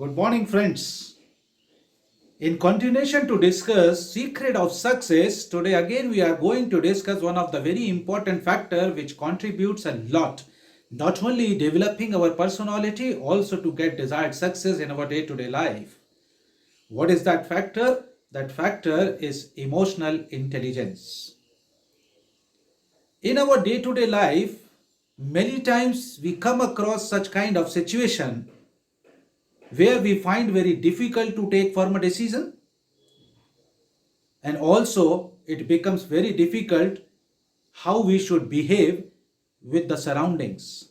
Good morning, friends. In continuation to discuss secret of success, today again we are going to discuss one of the very important factor which contributes a lot, not only developing our personality, also to get desired success in our day-to-day life. What is that factor? That factor is emotional intelligence. In our day-to-day life, many times we come across such kind of situation where we find very difficult to take firm decision, and also it becomes very difficult how we should behave with the surroundings.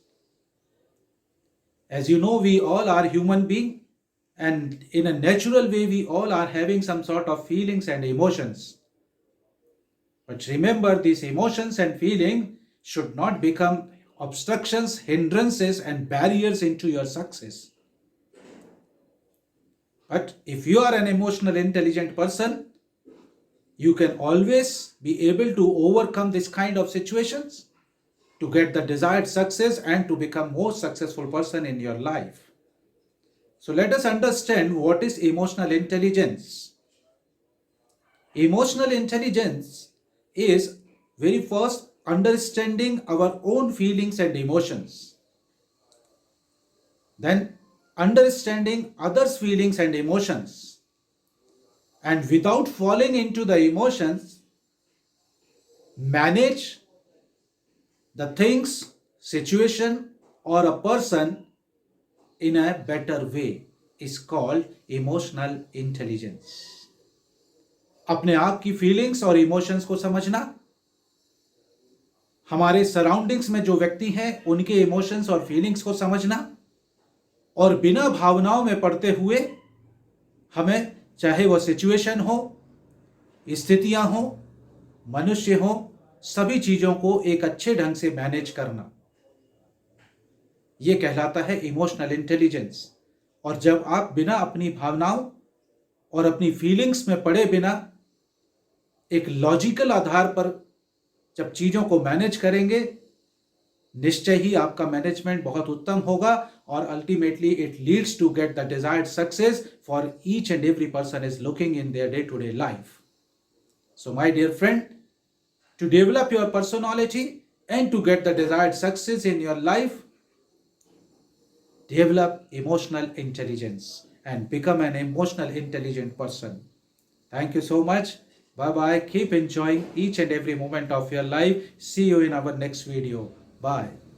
As you know, we all are human being, and in a natural way we all are having some sort of feelings and emotions. But remember, these emotions and feeling should not become obstructions, hindrances and barriers into your success. But if you are an emotional intelligent person, you can always be able to overcome this kind of situations to get the desired success and to become more successful person in your life. So let us understand what is emotional intelligence. Emotional intelligence is very first understanding our own feelings and emotions. Then understanding others' feelings and emotions. And without falling into the emotions, manage the things, situation or a person in a better way is called emotional intelligence. अपने आप की feelings और emotions को समझना, हमारे surroundings में जो व्यक्ति हैं उनके इमोशंस और फीलिंग्स को समझना, और बिना भावनाओं में पड़ते हुए हमें चाहे वह सिचुएशन हो, स्थितियां हो, मनुष्य हो, सभी चीजों को एक अच्छे ढंग से मैनेज करना, यह कहलाता है इमोशनल इंटेलिजेंस। और जब आप बिना अपनी भावनाओं और अपनी फीलिंग्स में पड़े बिना एक लॉजिकल आधार पर जब चीजों को मैनेज करेंगे, निश्चय ही आपका मैनेजमेंट बहुत उत्तम होगा और ultimately it leads to get the desired success for each and every person is looking in their day to day life. So my dear friend, to develop your personality and to get the desired success in your life, develop emotional intelligence and become an emotional intelligent person. Thank you so much. Bye bye. Keep enjoying each and every moment of your life. See you in our next video. Bye.